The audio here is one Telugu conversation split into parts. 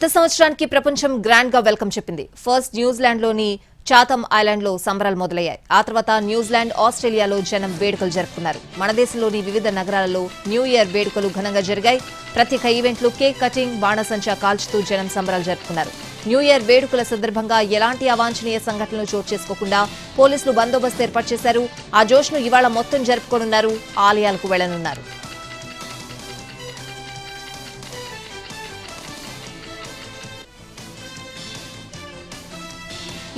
కొత్త సంవత్సరానికి ప్రపంచం గ్రాండ్ గా వెల్కమ్ చెప్పింది. ఫస్ట్ న్యూజిలాండ్ లోని చాథమ్ ఐలాండ్ లో సంబరాలు మొదలయ్యాయి. ఆ తర్వాత న్యూజిలాండ్, ఆస్ట్రేలియాలో జనం వేడుకలు జరుపుకున్నారు. మన దేశంలోని వివిధ నగరాలలో న్యూ ఇయర్ వేడుకలు ఘనంగా జరిగాయి. ప్రత్యేక ఈవెంట్లు, కేక్ కటింగ్, బాణసంచా కాల్చుతూ జనం సంబరాలు జరుపుకున్నారు. న్యూ ఇయర్ వేడుకల సందర్భంగా ఎలాంటి అవాంఛనీయ సంఘటనలు చోటు చేసుకోకుండా పోలీసులు బందోబస్తు ఏర్పాటు చేశారు. ఆ జోష్ను ఇవాళ మొత్తం జరుపుకోనున్నారు. ఆలయాలకు వెళ్లనున్నారు.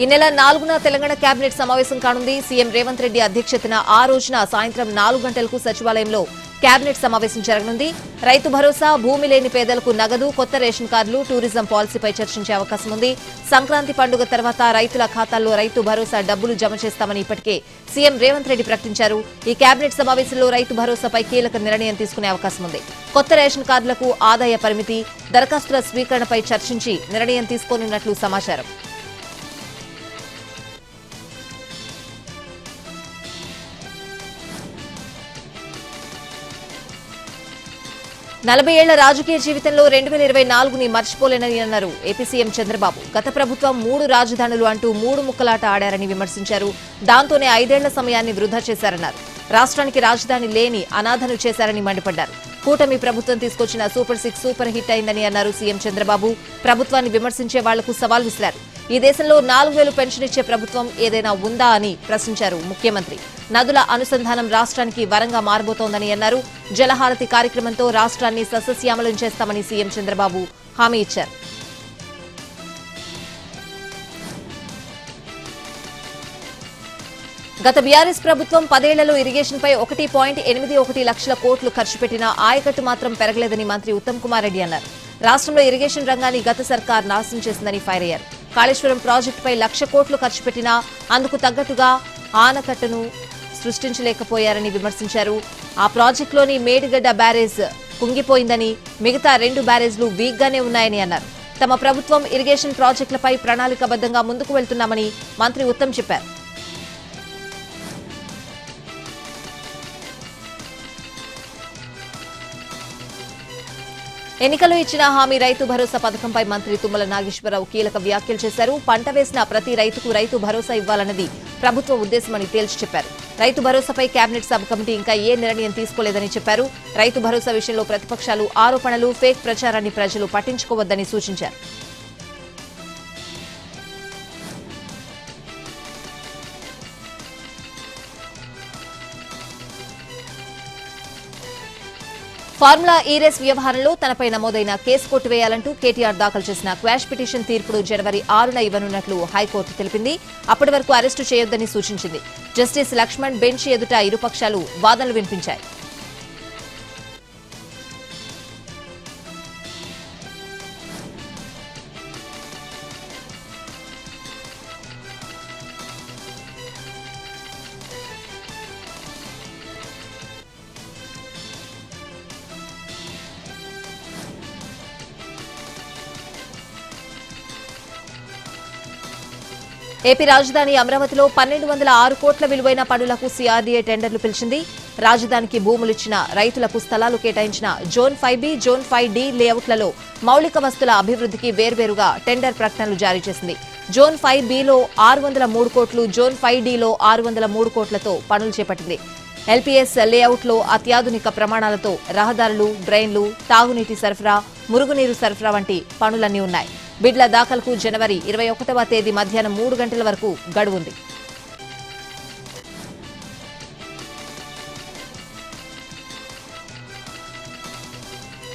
ఈ నెల 4న తెలంగాణ కేబినెట్ సమావేశం కానుంది. సీఎం రేవంత్ రెడ్డి అధ్యక్షతన ఆ రోజున సాయంత్రం 4 గంటలకు సచివాలయంలో కేబినెట్ సమావేశం జరగనుంది. రైతు భరోసా, భూమి లేని పేదలకు నగదు, కొత్త రేషన్ కార్డులు, టూరిజం పాలసీపై చర్చించే అవకాశం ఉంది. సంక్రాంతి పండుగ తర్వాత రైతుల ఖాతాల్లో రైతు భరోసా డబ్బులు జమ చేస్తామని ఇప్పటికే సీఎం రేవంత్ రెడ్డి ప్రకటించారు. ఈ కేబినెట్ సమావేశంలో రైతు భరోసాపై కీలక నిర్ణయం తీసుకునే అవకాశం ఉంది. కొత్త రేషన్ కార్డులకు ఆదాయ పరిమితి, దరఖాస్తుల స్వీకరణపై చర్చించి నిర్ణయం తీసుకోనున్నట్లు సమాచారం. 40 ఏళ్ల రాజకీయ జీవితంలో 2024ని మర్చిపోలేనని అన్నారు ఏపీ సీఎం చంద్రబాబు. గత ప్రభుత్వం 3 రాజధానులు అంటూ 3 ముక్కలాట ఆడారని విమర్శించారు. దాంతోనే 5 ఏళ్ల సమయాన్ని వృధా చేశారన్నారు. రాష్ట్రానికి రాజధాని లేని అనాథను చేశారని మండిపడ్డారు. కూటమి ప్రభుత్వం తీసుకొచ్చిన సూపర్ 6 సూపర్ హిట్ అయిందని అన్నారు సీఎం చంద్రబాబు. ప్రభుత్వాన్ని విమర్శించే వాళ్లకు సవాల్ విసిరారు. ఈ దేశంలో 4000 పెన్షన్ ఇచ్చే ప్రభుత్వం ఏదైనా ఉందా అని ప్రశ్నించారు ముఖ్యమంత్రి. నదుల అనుసంధానం రాష్ట్రానికి వరంగా మారబోతోందని అన్నారు. జలహారతి కార్యక్రమంతో రాష్ట్రాన్ని సస్యశ్యామలం చేస్తామని సీఎం చంద్రబాబు హామీ ఇచ్చారు. గత బీఆర్ఎస్ ప్రభుత్వం 10 ఏళ్లలో ఇరిగేషన్పై 1.81 లక్షల కోట్లు ఖర్చు పెట్టినా ఆయకట్టు మాత్రం పెరగలేదని మంత్రి ఉత్తమ్ కుమార్ రెడ్డి అన్నారు. రాష్ట్రంలో ఇరిగేషన్ రంగాన్ని గత సర్కార్ నాశనం చేసిందని ఫైర్ అయ్యారు. కాళేశ్వరం ప్రాజెక్టుపై 1,00,000 కోట్లు ఖర్చు పెట్టినా అందుకు తగ్గట్టుగా ఆనకట్టను సృష్టించలేకపోయారని విమర్శించారు. ఆ ప్రాజెక్టులోని మేడిగడ్డ బ్యారేజ్ కుంగిపోయిందని, మిగతా 2 బ్యారేజ్లు వీక్గానే ఉన్నాయని అన్నారు. తమ ప్రభుత్వం ఇరిగేషన్ ప్రాజెక్టులపై ప్రణాళికాబద్ధంగా ముందుకు వెళ్తున్నామని మంత్రి ఉత్తమ్ చెప్పారు. ఎన్నికల్లో ఇచ్చిన హామీ రైతు భరోసా పథకంపై మంత్రి తుమ్మల నాగేశ్వరరావు కీలక వ్యాఖ్యలు చేశారు. పంట వేసిన ప్రతి రైతుకు రైతు భరోసా ఇవ్వాలన్నది ప్రభుత్వ ఉద్దేశమని తేల్చి చెప్పారు. రైతు భరోసాపై కేబినెట్ సబ్ కమిటీ ఇంకా ఏ నిర్ణయం తీసుకోలేదని చెప్పారు. రైతు భరోసా విషయంలో ప్రతిపక్షాలు ఆరోపణలు, ఫేక్ ప్రచారాన్ని ప్రజలు పట్టించుకోవద్దని సూచించారు. ఫార్ములా ఈ రేస్ వ్యవహారంలో తనపై నమోదైన కేసు కొట్టివేయాలంటూ కేటీఆర్ దాఖలు చేసిన క్వాష్ పిటిషన్ తీర్పును జనవరి 6న ఇవ్వనున్నట్లు హైకోర్టు తెలిపింది. అప్పటి వరకు అరెస్టు చేయొద్దని సూచించింది. జస్టిస్ లక్ష్మణ్ బెంచ్ ఎదుట ఇరుపక్షాలు వాదనలు వినిపించాయి. ఏపీ రాజధాని అమరావతిలో 1,206 కోట్ల విలువైన పనులకు సీఆర్డీఏ టెండర్లు పిలిచింది. రాజధానికి భూములిచ్చిన రైతులకు స్థలాలు కేటాయించిన జోన్ 5B, జోన్ 5D లేఅవుట్లలో మౌలిక వస్తుల అభివృద్ధికి వేర్వేరుగా టెండర్ ప్రకటనలు జారీ చేసింది. జోన్ 5Bలో 603 కోట్లు, జోన్ 5Dలో 603 కోట్లతో పనులు చేపట్టింది. ఎల్పీఎస్ లేఅవుట్లో అత్యాధునిక ప్రమాణాలతో రహదారులు, డ్రైన్లు, తాగునీటి సరఫరా, మురుగునీరు సరఫరా వంటి పనులన్నీ ఉన్నాయి. బిడ్ల దాఖలకు జనవరి 21వ తేదీ మధ్యాహ్నం 3 గంటల వరకు గడువుంది.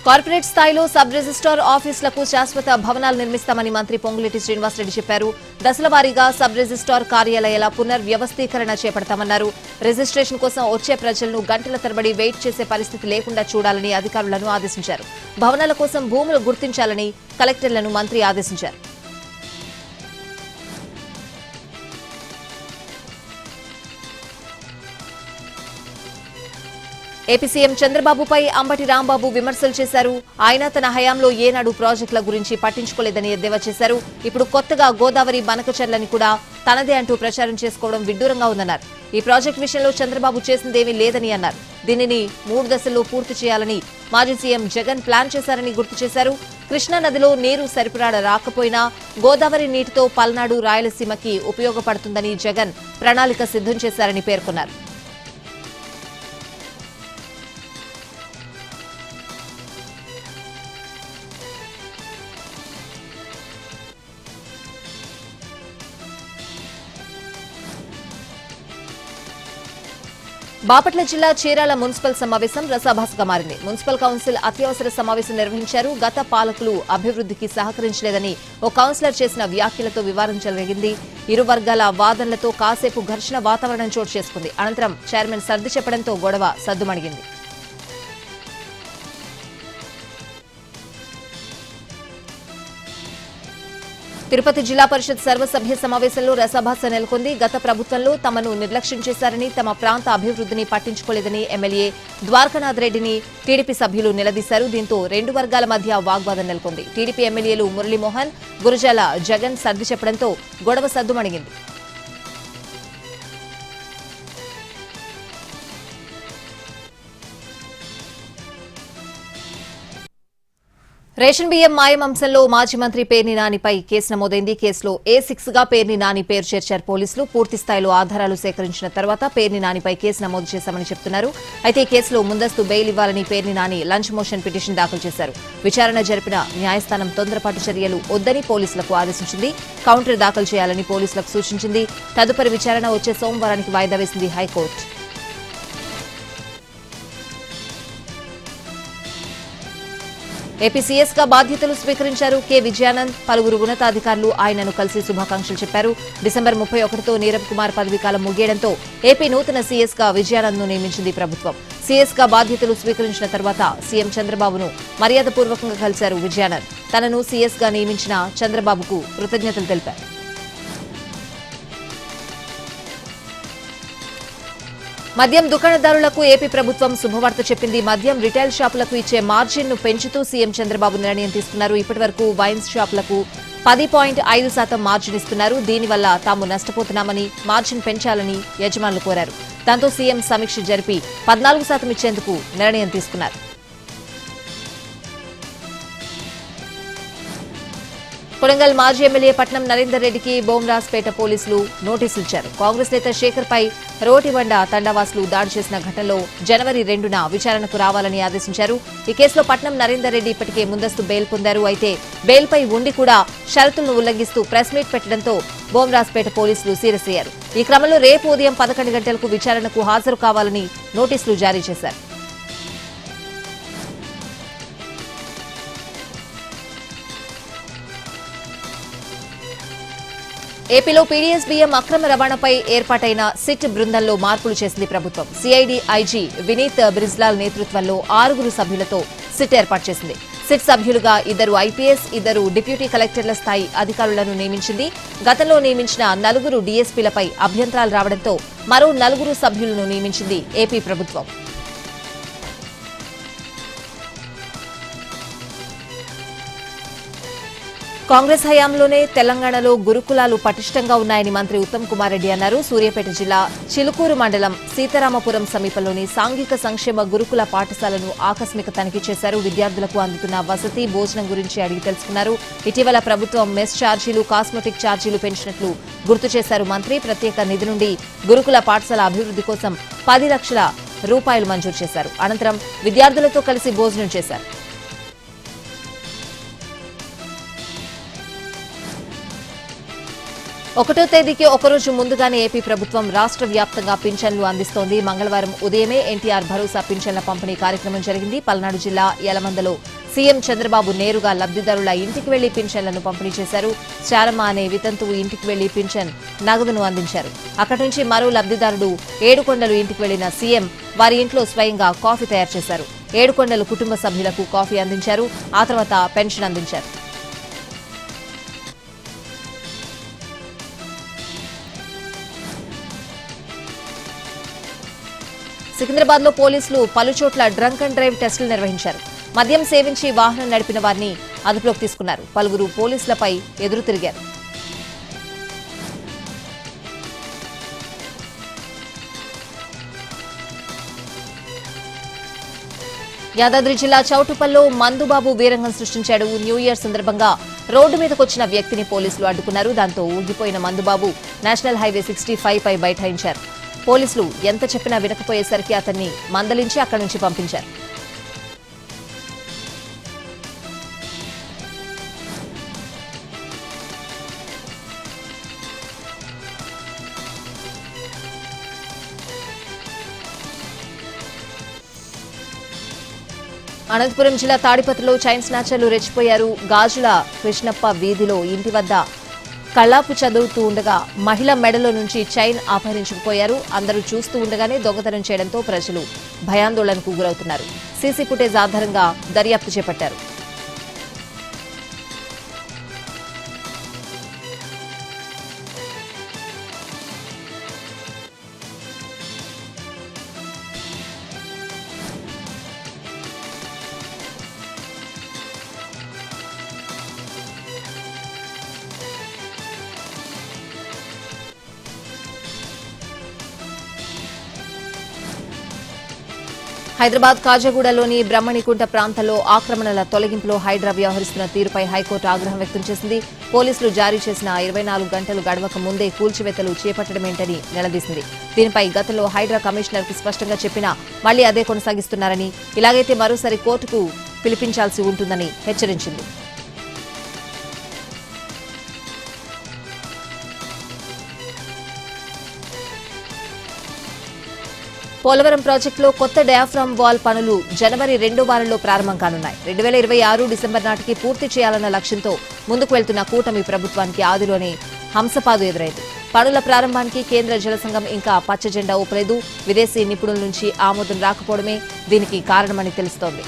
కార్పొరేట్ స్థాయిలో సబ్ రిజిస్ట్రార్ ఆఫీసులకు శాశ్వత భవనాలు నిర్మిస్తామని మంత్రి పొంగులేటి శ్రీనివాసరెడ్డి చెప్పారు. దశల వారీగా సబ్ రిజిస్ట్రార్ కార్యాలయాల పునర్వ్యవస్థీకరణ చేపడతామన్నారు. రిజిస్ట్రేషన్ కోసం వచ్చే ప్రజలను గంటల తరబడి వెయిట్ చేసే పరిస్థితి లేకుండా చూడాలని అధికారులను ఆదేశించారు. భవనాల కోసం భూములు గుర్తించాలని కలెక్టర్లను మంత్రి ఆదేశించారు. ఏపీ సీఎం చంద్రబాబుపై అంబటి రాంబాబు విమర్శలు చేశారు. ఆయన తన హయాంలో ఏనాడు ప్రాజెక్టుల గురించి పట్టించుకోలేదని ఎద్దేవా చేశారు. ఇప్పుడు కొత్తగా గోదావరి బనకచర్లని కూడా తనదే అంటూ ప్రచారం చేసుకోవడం విడ్డూరంగా ఉందన్నారు. ఈ ప్రాజెక్టు విషయంలో చంద్రబాబు చేసిందేమీ లేదని అన్నారు. దీనిని 3 దశల్లో పూర్తి చేయాలని మాజీ సీఎం జగన్ ప్లాన్ చేశారని గుర్తు చేశారు. కృష్ణా నదిలో నీరు సరిపడా రాకపోయినా గోదావరి నీటితో పల్నాడు, రాయలసీమకి ఉపయోగపడుతుందని జగన్ ప్రణాళిక సిద్ధం చేశారని పేర్కొన్నారు. బాపట్ల జిల్లా చీరాల మున్సిపల్ సమావేశం రసాభాసగా మారింది. మున్సిపల్ కౌన్సిల్ అత్యవసర సమావేశం నిర్వహించారు. గత పాలకులు అభివృద్ధికి సహకరించలేదని ఓ కౌన్సిలర్ చేసిన వ్యాఖ్యలతో వివాదం చెలరేగింది. ఇరు వర్గాల వాదనలతో కాసేపు ఘర్షణ వాతావరణం చోటు చేసుకుంది. అనంతరం చైర్మన్ సర్ది చెప్పడంతో గొడవ సద్దుమణిగింది. తిరుపతి జిల్లా పరిషత్ సర్వసభ్య సమావేశంలో రసాభాస నెలకొంది. గత ప్రభుత్వంలో తమను నిర్లక్ష్యం చేశారని, తమ ప్రాంత అభివృద్ధిని పట్టించుకోలేదని ఎమ్మెల్యే ద్వారకానాథ్ రెడ్డిని టీడీపీ సభ్యులు నిలదీశారు. దీంతో 2 వర్గాల మధ్య వాగ్వాదం నెలకొంది. టీడీపీ ఎమ్మెల్యేలు మురళీమోహన్, గురజాల జగన్ సర్ది చెప్పడంతో గొడవ సద్దుమణిగింది. రేషన్ బియ్యం మాయం అంశంలో మాజీ మంత్రి పేర్ని నానిపై కేసు నమోదైంది. కేసులో A6 గా పేర్ని నాని పేరు చేర్చారు పోలీసులు. పూర్తి స్థాయిలో ఆధారాలు సేకరించిన తర్వాత పేర్ని నానిపై కేసు నమోదు చేశామని చెబుతున్నారు. అయితే ఈ కేసులో ముందస్తు బెయిల్ ఇవ్వాలని Perni Nani lunch motion petition దాఖలు చేశారు. విచారణ జరిపిన న్యాయస్థానం తొందరపాటు చర్యలు వద్దని పోలీసులకు ఆదేశించింది. కౌంటర్ దాఖలు చేయాలని పోలీసులకు సూచించింది. తదుపరి విచారణ వచ్చే సోమవారానికి వాయిదా వేసింది హైకోర్టు. ఏపీ సీఎస్ గా బాధ్యతలు స్వీకరించారు కె విజయానంద్. పలువురు ఉన్నతాధికారులు ఆయనను కలిసి శుభాకాంక్షలు చెప్పారు. డిసెంబర్ 31తో నీరబ్ కుమార్ పదవీకాలం ముగియడంతో ఏపీ నూతన సీఎస్ గా విజయానంద్ ను నియమించింది ప్రభుత్వం. సీఎస్ గా బాధ్యతలు స్వీకరించిన తర్వాత సీఎం చంద్రబాబును మర్యాదపూర్వకంగా కలిశారు విజయానంద్. తనను సీఎస్ గా నియమించిన చంద్రబాబుకు కృతజ్ఞతలు తెలిపారు. మద్యం దుకాణదారులకు ఏపీ ప్రభుత్వం శుభవార్త చెప్పింది. మద్యం రిటైల్ షాపులకు ఇచ్చే మార్జిన్ ను పెంచుతూ సీఎం చంద్రబాబు నిర్ణయం తీసుకున్నారు. ఇప్పటివరకు వైన్స్ షాపులకు 10.5% మార్జిన్ ఇస్తున్నారు. దీనివల్ల తాము నష్టపోతున్నామని, మార్జిన్ పెంచాలని యజమానులు కోరారు. దాంతో సీఎం సమీక్ష జరిపి 14% ఇచ్చేందుకు నిర్ణయం తీసుకున్నారు. కొడంగల్ మాజీ ఎమ్మెల్యే పట్నం నరేందర్ రెడ్డికి బోమ్రాజ్పేట పోలీసులు నోటీసులు ఇచ్చారు. కాంగ్రెస్ నేత శేఖర్ పై రోటిబండ తండావాసులు దాడి చేసిన ఘటనలో జనవరి 2న విచారణకు రావాలని ఆదేశించారు. ఈ కేసులో పట్నం నరేందర్ రెడ్డి ఇప్పటికే ముందస్తు బెయిల్ పొందారు. అయితే బెయిల్పై ఉండి కూడా షరతులను ఉల్లంఘిస్తూ ప్రెస్ మీట్ పెట్టడంతో బోమ్రాజ్పేట పోలీసులు సీరియస్ అయ్యారు. ఈ క్రమంలో రేపు ఉదయం 11 గంటలకు విచారణకు హాజరు కావాలని నోటీసులు జారీ చేశారు. ఏపీలో పీడీఎస్ బియ్యం అక్రమ రవాణాపై ఏర్పాటైన సిట్ బృందంలో మార్పులు చేసింది ప్రభుత్వం. సిఐడి ఐజీ వినీత్ బ్రిజ్లాల్ నేతృత్వంలో 6 సభ్యులతో సిట్ ఏర్పాటు చేసింది. సిట్ సభ్యులుగా 2 ఐపీఎస్, 2 డిప్యూటీ కలెక్టర్ల స్థాయి అధికారులను నియమించింది. గతంలో నియమించిన 4 డీఎస్పీలపై అభ్యంతరాలు రావడంతో మరో 4 సభ్యులను నియమించింది ఏపీ ప్రభుత్వం. కాంగ్రెస్ హయాంలోనే తెలంగాణలో గురుకులాలు పటిష్టంగా ఉన్నాయని మంత్రి ఉత్తమ్ కుమార్ రెడ్డి అన్నారు. సూర్యాపేట జిల్లా చిలుకూరు మండలం సీతారామపురం సమీపంలోని సాంఘిక సంక్షేమ గురుకుల పాఠశాలను ఆకస్మిక తనిఖీ చేశారు. విద్యార్థులకు అందుతున్న వసతి, భోజనం గురించి అడిగి తెలుసుకున్నారు. ఇటీవల ప్రభుత్వం మెస్ ఛార్జీలు, కాస్మెటిక్ ఛార్జీలు పెంచినట్లు గుర్తు చేశారు మంత్రి. ప్రత్యేక నిధి నుండి గురుకుల పాఠశాల అభివృద్ధి కోసం 10 లక్షల రూపాయలు మంజూరు చేశారు. అనంతరం విద్యార్థులతో కలిసి భోజనం చేశారు. 1వ తేదీకి ఒకరోజు ముందుగానే ఏపీ ప్రభుత్వం రాష్ట్ర వ్యాప్తంగా పింఛన్లు అందిస్తోంది. మంగళవారం ఉదయమే ఎన్టీఆర్ భరోసా పింఛన్ల పంపిణీ కార్యక్రమం జరిగింది. పల్నాడు జిల్లా యలమందలో సీఎం చంద్రబాబు నేరుగా లబ్ధిదారుల ఇంటికి వెళ్లి పింఛన్లను పంపిణీ చేశారు. శారమ్మ అనే వితంతువు ఇంటికి వెళ్లి పింఛన్ నగదును అందించారు. అక్కడి నుంచి మరో లబ్ధిదారుడు ఏడుకొండలు ఇంటికి వెళ్లిన సీఎం వారి ఇంట్లో స్వయంగా కాఫీ తయారు చేశారు. ఏడుకొండలు కుటుంబ సభ్యులకు కాఫీ అందించారు. ఆ తర్వాత పెన్షన్ అందించారు. సికింద్రాబాద్ లో పోలీసులు పలుచోట్ల డ్రంక్ అండ్ డ్రైవ్ టెస్టులు నిర్వహించారు. మద్యం సేవించి వాహనం నడిపిన వారిని అదుపులోకి తీసుకున్నారు. పలువురు పోలీసులపై ఎదురు తిరిగారు. యాదాద్రి జిల్లా చౌటుప్పల్లో మందుబాబు వీరంగం సృష్టించాడు. న్యూ ఇయర్ సందర్భంగా రోడ్డు మీదకొచ్చిన వ్యక్తిని పోలీసులు అడ్డుకున్నారు. దాంతో ఊగిపోయిన మందుబాబు నేషనల్ హైవే 65 పై బైఠాయించారు. పోలీసులు ఎంత చెప్పినా వినకపోయేసరికి అతన్ని మందలించి అక్కడి నుంచి పంపించారు. అనంతపురం జిల్లా తాడిపత్రిలో చైన్ స్నాచర్లు రెచ్చిపోయారు. గాజుల కృష్ణప్ప వీధిలో ఇంటి వద్ద కళ్ళాపు చదువుతూ ఉండగా మహిళ మెడలో నుంచి చైన్ అపహరించుకుపోయారు. అందరూ చూస్తూ ఉండగానే దొంగతనం చేయడంతో ప్రజలు భయాందోళనకు గురవుతున్నారు. సీసీ ఫుటేజ్ ఆధారంగా దర్యాప్తు చేపట్టారు. హైదరాబాద్ కాజగూడలోని బ్రహ్మణికుంట ప్రాంతంలో ఆక్రమణల తొలగింపులో హైడ్రా వ్యవహరిస్తున్న తీరుపై హైకోర్టు ఆగ్రహం వ్యక్తం చేసింది. పోలీసులు జారీ చేసిన 24 గంటలు గడవక ముందే కూల్చివేతలు చేపట్టడమేంటని నిలదీసింది. దీనిపై గతంలో హైడ్రా కమిషనర్కు స్పష్టంగా చెప్పినా మళ్లీ అదే కొనసాగిస్తున్నారని, ఇలాగైతే మరోసారి కోర్టుకు పిలిపించాల్సి ఉంటుందని హెచ్చరించింది. పోలవరం ప్రాజెక్టులో కొత్త డయాఫ్రామ్ వాల్ పనులు జనవరి 2వ వారంలో ప్రారంభం కానున్నాయి. 2026 డిసెంబర్ నాటికి పూర్తి చేయాలన్న లక్ష్యంతో ముందుకు వెళ్తున్న కూటమి ప్రభుత్వానికి ఆదిలోనే హంసపాదు ఎదురైంది. పనుల ప్రారంభానికి కేంద్ర జలసంఘం ఇంకా పచ్చజెండా ఊపలేదు. విదేశీ నిపుణుల నుంచి ఆమోదం రాకపోవడమే దీనికి కారణమని తెలుస్తోంది.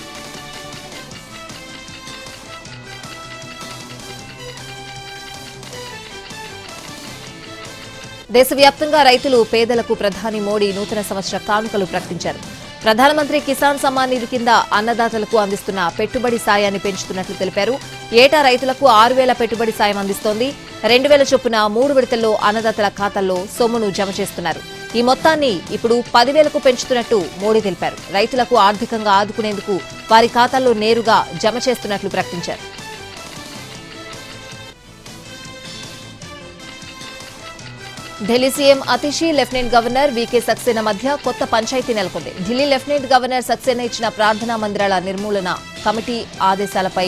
దేశవ్యాప్తంగా రైతులు పేదలకు ప్రధాని మోడీ నూతన సంవత్సర కానుకలు ప్రకటించారు. ప్రధానమంత్రి కిసాన్ సమ్మాన్ నిధి కింద అన్నదాతలకు అందిస్తున్న పెట్టుబడి సాయాన్ని పెంచుతున్నట్లు తెలిపారు. ఏటా రైతులకు 6,000 పెట్టుబడి సాయం అందిస్తోంది. 2,000 చొప్పున 3 విడతల్లో అన్నదాతల ఖాతాల్లో సొమ్మును జమ చేస్తున్నారు. ఈ మొత్తాన్ని ఇప్పుడు 10,000కు పెంచుతున్నట్టు మోడీ తెలిపారు. రైతులకు ఆర్థికంగా ఆదుకునేందుకు వారి ఖాతాల్లో నేరుగా జమ చేస్తున్నట్లు ప్రకటించారు. Delhi CM Atishi lieutenant governor VK Saxena మధ్య కొత్త పంచాయతీ నెలకొంది. ఢిల్లీ లెఫ్టినెంట్ గవర్నర్ సక్సేనా ఇచ్చిన ప్రార్థనా మందిరాల నిర్మూలన కమిటీ ఆదేశాలపై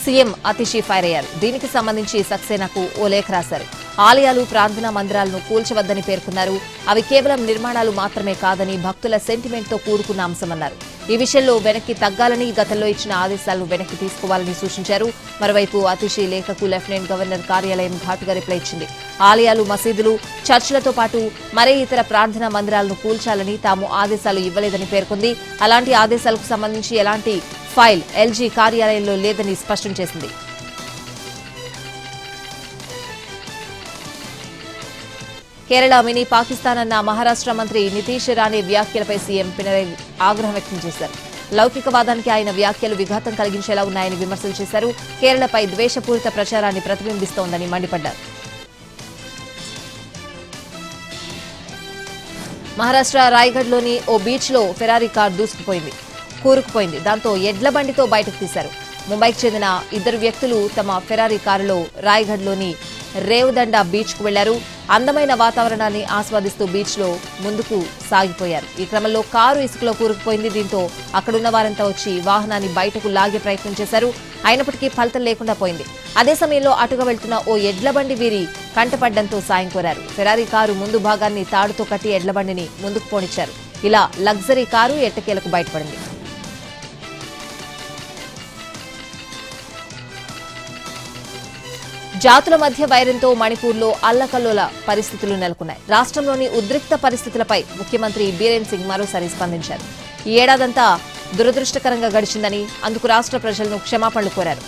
సీఎం అతిషి ఫైర్ అయ్యారు. దీనికి సంబంధించి సక్సేనాకు ఓ లేఖ రాశారు. ఆలయాలు, ప్రార్థనా మందిరాలను కూల్చవద్దని పేర్కొన్నారు. అవి కేవలం నిర్మాణాలు మాత్రమే కాదని, భక్తుల సెంటిమెంట్తో కూడుకున్న అంశమన్నారు. ఈ విషయంలో వెనక్కి తగ్గాలని, గతంలో ఇచ్చిన ఆదేశాలను వెనక్కి తీసుకోవాలని సూచించారు. మరోవైపు అతిషి లేఖకు లెఫ్టినెంట్ గవర్నర్ కార్యాలయం ఘాటుగా రిప్లై ఇచ్చింది. ఆలయాలు, మసీదులు, చర్చిలతో పాటు మరే ఇతర ప్రార్థనా మందిరాలను కూల్చాలని తాము ఆదేశాలు ఇవ్వలేదని పేర్కొంది. అలాంటి ఆదేశాలకు సంబంధించి ఎలాంటి ఫైల్ ఎల్జీ కార్యాలయంలో లేదని స్పష్టం చేసింది. కేరళ మినీ పాకిస్తాన్ అన్న మహారాష్ట్ర మంత్రి నితీష్ రాణే వ్యాఖ్యలపై సీఎం పినరయి ఆగ్రహం వ్యక్తం చేశారు. లౌకికవాదానికి ఆయన వ్యాఖ్యలు విఘాతం కలిగించేలా ఉన్నాయని విమర్శలు చేశారు. కేరళపై ద్వేషపూరిత ప్రచారాన్ని ప్రతిబింబిస్తోందని మండిపడ్డారు. మహారాష్ట్ర రాయ్గఢ్లోని ఓ బీచ్లో ఫెరారీ కార్ కూరుకుపోయింది. దాంతో ఎడ్ల బండితో బయటకు తీశారు. ముంబైకి చెందిన 2 వ్యక్తులు తమ ఫెరారీ కారులో రాయ్గఢ్లోని రేవదండా బీచ్కు వెళ్లారు. అందమైన వాతావరణాన్ని ఆస్వాదిస్తూ బీచ్లో ముందుకు సాగిపోయారు. ఈ క్రమంలో కారు ఇసుకలో కూరుకుపోయింది. దీంతో అక్కడున్న వారంతా వచ్చి వాహనాన్ని బయటకు లాగే ప్రయత్నం చేశారు. అయినప్పటికీ ఫలితం లేకుండా పోయింది. అదే సమయంలో అటుగా వెళ్తున్న ఓ ఎడ్ల బండి వీరి కంటపడ్డంతో సాయం కోరారు. ఫెరారీ కారు ముందు భాగాన్ని తాడుతో కట్టి ఎడ్ల బండిని ముందుకు పోనిచ్చారు. ఇలా లగ్జరీ కారు ఎట్టకేలకు బయటపడింది. జాతుల మధ్య వైరంతో మణిపూర్లో అల్లకల్లోల పరిస్థితులు నెలకొన్నాయి. రాష్ట్రంలోని ఉద్రిక్త పరిస్థితులపై ముఖ్యమంత్రి బీరేన్ సింగ్ మరోసారి స్పందించారు. ఈ ఏడాదంతా దురదృష్టకరంగా గడిచిందని, అందుకు రాష్ట్ర ప్రజలను క్షమాపణలు కోరారు.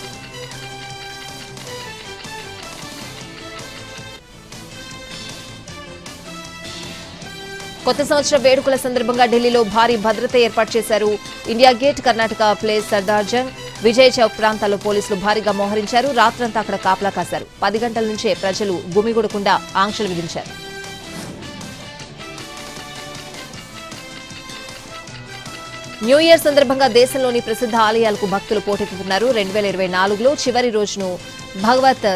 కొత్త సంవత్సర వేడుకల సందర్భంగా ఢిల్లీలో భారీ భద్రత ఏర్పాటు చేశారు. ఇండియా గేట్, కర్ణాటక ప్లేస్, సర్దార్జంగ్, విజయ్ చౌక్ ప్రాంతాల్లో పోలీసులు భారీగా మోహరించారు. రాత్రంతా అక్కడ కాపలా కాశారు. 10 గంటల నుంచే ప్రజలు గుమిగూడకుండా ఆంక్షలు విధించారు. న్యూ ఇయర్ సందర్భంగా దేశంలోని ప్రసిద్ధ ఆలయాలకు భక్తులు పోటెత్తుతున్నారు. 2024లో చివరి రోజును భగవత్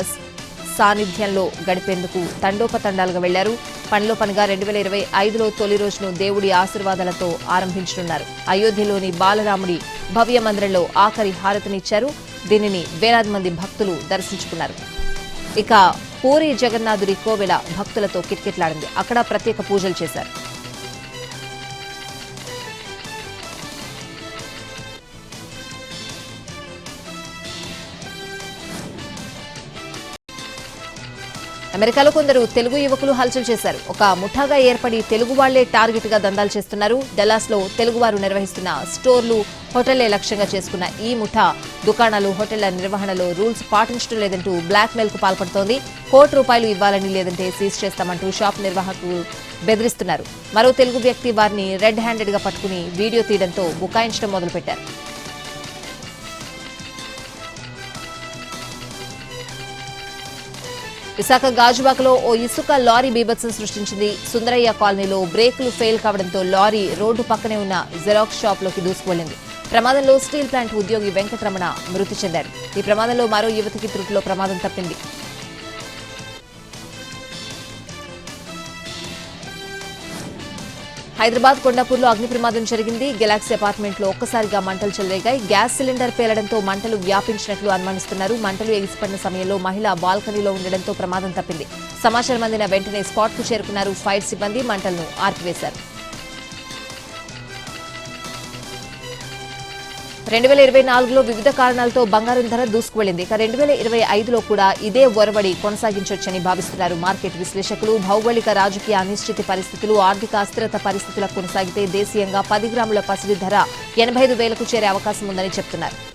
సాన్నిధ్యంలో గడిపేందుకు తండోపతండాలుగా వెళ్లారు. పనిలో పనిగా 2025లో తొలి రోజును దేవుడి ఆశీర్వాదాలతో ఆరంభించనున్నారు. అయోధ్యలోని బాలరాముడి భవ్య మందిరంలో ఆఖరి హారతినిచ్చారు. దీనిని వేలాది మంది భక్తులు దర్శించుకున్నారు. ఇక పూరి జగన్నాథుడి కోవెల భక్తులతో కిటకిటలాడింది. అక్కడ ప్రత్యేక పూజలు చేశారు. అమెరికాలో కొందరు తెలుగు యువకులు హల్చల్ చేశారు. ఒక ముఠాగా ఏర్పడి తెలుగు వాళ్లే టార్గెట్ గా దందాలు చేస్తున్నారు. డల్లాస్ లో తెలుగువారు నిర్వహిస్తున్న స్టోర్లు, హోటళ్లే లక్ష్యంగా చేసుకున్న ఈ ముఠా దుకాణాలు, హోటళ్ల నిర్వహణలో రూల్స్ పాటించడం లేదంటూ బ్లాక్ మెయిల్ కు పాల్పడుతోంది. ₹1 ఇవ్వాలని లేదంటే సీజ్ చేస్తామంటూ షాప్ నిర్వాహకులు బెదిరిస్తున్నారు. మరో తెలుగు వ్యక్తి వారిని రెడ్ హ్యాండెడ్ గా పట్టుకుని వీడియో తీయడంతో బుకాయించడం మొదలుపెట్టారు. విశాఖ గాజువాకలో ఓ ఇసుక లారీ బీభత్సం సృష్టించింది. సుందరయ్య కాలనీలో బ్రేకులు ఫెయిల్ కావడంతో లారీ రోడ్డు పక్కనే ఉన్న జెరాక్స్ షాప్ లోకి దూసుకువెళ్లింది. ప్రమాదంలో స్టీల్ ప్లాంట్ ఉద్యోగి వెంకటరమణ మృతి చెందారు. ఈ ప్రమాదంలో మరో యువతికి త్రుటిలో ప్రమాదం తప్పింది. హైదరాబాద్ కొండాపూర్లో అగ్ని ప్రమాదం జరిగింది. గెలాక్సీ అపార్ట్మెంట్ లో ఒక్కసారిగా మంటలు చెలరేగాయి. గ్యాస్ సిలిండర్ పేలడంతో మంటలు వ్యాపించినట్లు అనుమానిస్తున్నారు. మంటలు ఎగిసిపడిన సమయంలో మహిళ బాల్కనీలో ఉండడంతో ప్రమాదం తప్పింది. సమాచారం అందిన వెంటనే స్పాట్ కు చేరుకున్నారు ఫైర్ సిబ్బంది. మంటలను ఆర్పివేశారు. 2024లో వివిధ కారణాలతో బంగారం ధర దూసుకువెళ్లింది. ఇక 2025లో కూడా ఇదే ఒరవడి కొనసాగించొచ్చని భావిస్తున్నారు మార్కెట్ విశ్లేషకులు. భౌగోళిక, రాజకీయ అనిశ్చితి పరిస్థితులు, ఆర్థిక అస్థిరత పరిస్థితులకు కొనసాగితే దేశీయంగా 10 గ్రాముల పసిడి ధర 85,000కు చేరే అవకాశం ఉందని చెప్తున్నారు.